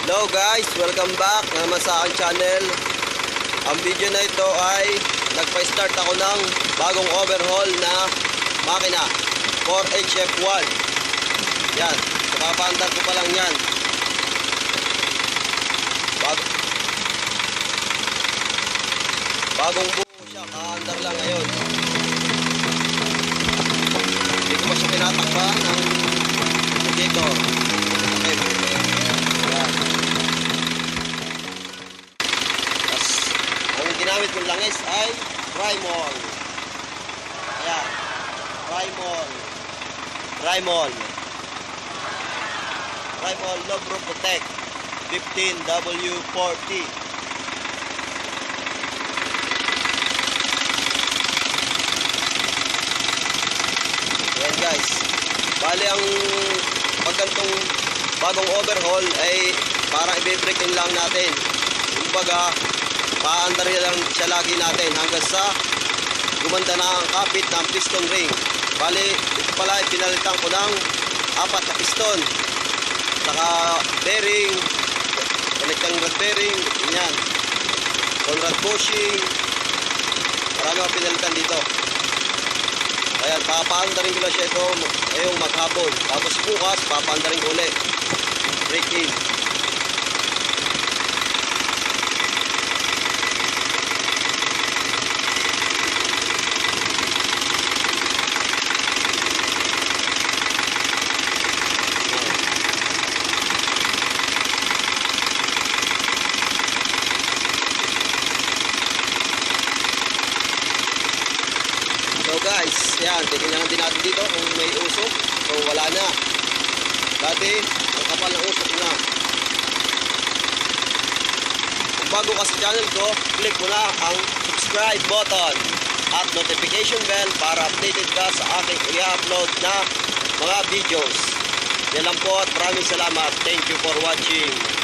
Hello guys, welcome back naman sa aking channel. Ang video na ito ay nagpa-start ako ng bagong overhaul na makina for HF1. Yan, nakapandar ko pa lang yan. Bagong buo siya, kaandar lang ngayon. Hindi ko pa siya pinatakpan ng indicator. Ang ginamit kong langis ay Rymol. Ayan, Rymol Logro Protect 15W40. Ayan guys, bali ang pagkantong bagong overhaul ay para i-break-in lang natin. Kumbaga, paandar lang siya lagi natin hanggang sa gumanda na ang kapit ng piston ring. Bali, ito pala pinalitan ko ng 4 na piston. Saka bearing, baliktang rod bearing, ganyan. Conrad bushing, marami ang pinalitan dito. Ayan, papaandarin ko lang siya ito ngayong maghapon. Tapos bukas, papaandarin ko ulit. Break in. So guys, yan, tingnan din natin dito kung may usok. So wala na. Dati, ang kapal ng usok na. Kung bago ka sa channel ko, click mo na ang subscribe button at notification bell para updated ka sa aking i-upload na mga videos. Yan lang po at maraming salamat. Thank you for watching.